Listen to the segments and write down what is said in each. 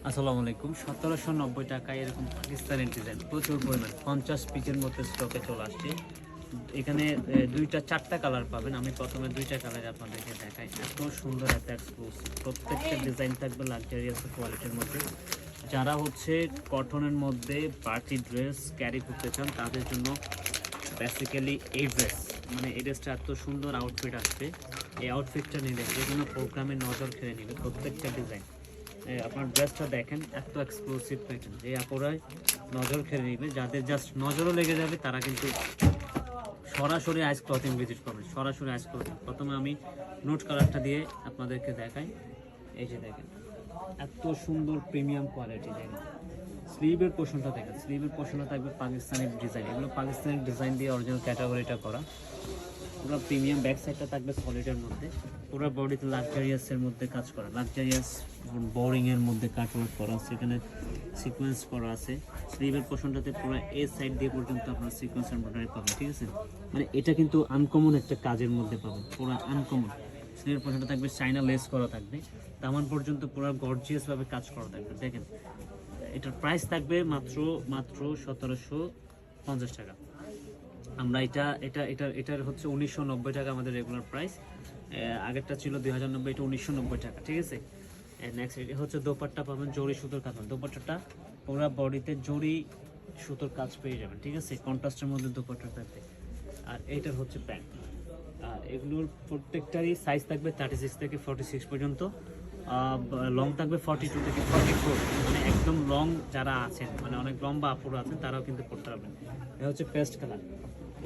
আসসালামু আলাইকুম। ১৭৯০ টাকায় এরকম পাকিস্তানি ডিজাইন প্রচুর পরিমাণ ৫০ পিসের মধ্যে স্টকে চলে আসছে। এখানে ২টা ৪টা কালার পাবেন। আমি প্রথমে ২টা কালার আপনাদেরকে দেখাই। এত সুন্দর, এত এক্সক্লুসিভ। প্রত্যেকটা ডিজাইন থাকবে লাক্সারিয়াস কোয়ালিটির মধ্যে। যারা হচ্ছে কটনের মধ্যে পার্টি ড্রেস ক্যারি করতে চান তাদের জন্য বেসিক্যালি এই ড্রেস, মানে এই ড্রেসটা এত সুন্দর আউটফিট আসবে। এই আউটফিটটা নিলে যে কোনো প্রোগ্রামে নজর কেড়ে নেবে প্রত্যেকটা ডিজাইন। আপনার ড্রেসটা দেখেন, এত এক্সক্লুসিভ প্যাটার্ন যে আপুরাই নজর কেড়ে নেবে। যাদের জাস্ট নজরও লেগে যাবে তারা কিন্তু সরাসরি আইস ক্লথিং ভিজিট করবেন। সরাসরি আইস ক্লথিং প্রথমে আমি নোট কালারটা দিয়ে আপনাদেরকে দেখাই। এই যে দেখেন, এত সুন্দর প্রিমিয়াম কোয়ালিটি। দেখেন স্লিভের পোর্শনটা, দেখেন স্লিভের পোর্শনটা থাকবে পাকিস্তানি ডিজাইন। এগুলো পাকিস্তানি ডিজাইন দিয়ে অরিজিনাল ক্যাটাগরিটা করা। পুরো প্রিমিয়াম ব্যাক সাইডটা থাকবে সলিডের মধ্যে। পুরো বডিতে লাক্সারিয়াসের মধ্যে কাজ করা, লাক্সারিয়াস বোরিংয়ের মধ্যে কাটওয়ার্ক করা আছে, এখানে সিকোয়েন্স করা আছে। স্লিভের পোর্শনটাতে পুরো এ সাইড দিয়ে পর্যন্ত আপনার সিকোয়েন্স এমব্রয়ডারি পাবেন, ঠিক আছে। মানে এটা কিন্তু আনকমন একটা কাজের মধ্যে পাবেন, পুরো আনকমন। স্লিভের পোর্শনটা থাকবে চাইনা লেস করা থাকবে, দামান পর্যন্ত পুরো গর্জিয়াসভাবে কাজ করা থাকবে। দেখেন এটার প্রাইস থাকবে মাত্র ১৭৫০ টাকা। আমরা এটার হচ্ছে ১৯৯০ টাকা আমাদের রেগুলার প্রাইস। আগেরটা ছিল ২০৯০, এটা ১৯৯০ টাকা, ঠিক আছে। নেক্সট এটা হচ্ছে দোপাট্টা পাবেন জরি সুতোর কাজ। দোপাট্টাটা পুরো বডিতে জরি সুতোর কাজ পেয়ে যাবেন, ঠিক আছে। কন্ট্রাস্টের মধ্যে দোপাট্টা থাকবে। আর এইটার হচ্ছে প্যান্ট। আর এগুলোর প্রত্যেকটারই সাইজ থাকবে 36 থেকে 46 পর্যন্ত। লং থাকবে 42 থেকে 44। মানে একদম লং যারা আছেন, মানে অনেক লম্বা আপুরা আছেন, তারাও কিন্তু পড়তে পারবেন। এটা হচ্ছে পেস্ট কালার।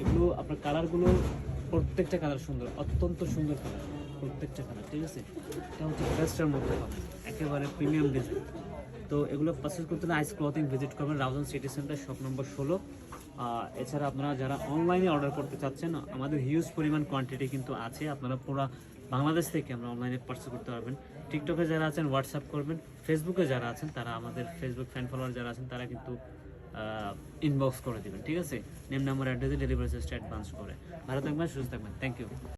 এগুলো আপনার কালারগুলো প্রত্যেকটা কালার সুন্দর, অত্যন্ত সুন্দর কালার প্রত্যেকটা কালার, ঠিক আছে। এটা হচ্ছে পেস্টের মধ্যে পাবেন, একেবারে প্রিমিয়াম ডিজাইন। তো এগুলো পারচেজ করতে হলে আইস ক্লথিং ভিজিট করবেন, Raozan city centre, shop number 16। এছাড়া আপনারা যারা অনলাইনে অর্ডার করতে চাচ্ছেন, আমাদের হিউজ পরিমাণ কোয়ান্টিটি কিন্তু আছে। আপনারা পুরো বাংলাদেশ থেকে আমরা অনলাইনে পারচেজ করতে পারবেন। টিকটকে যারা আছেন হোয়াটসঅ্যাপ করবেন, ফেসবুকে যারা আছেন তারা আমাদের ফেসবুক ফ্যান ফলোয়ার যারা আছেন তারা কিন্তু ইনবক্স করে দেবেন, ঠিক আছে। নেম নাম্বার অ্যাড্রেসে ডেলিভারি চার্জটা অ্যাডভান্স করে। ভালো থাকবেন, সুস্থ থাকবেন, থ্যাংক ইউ।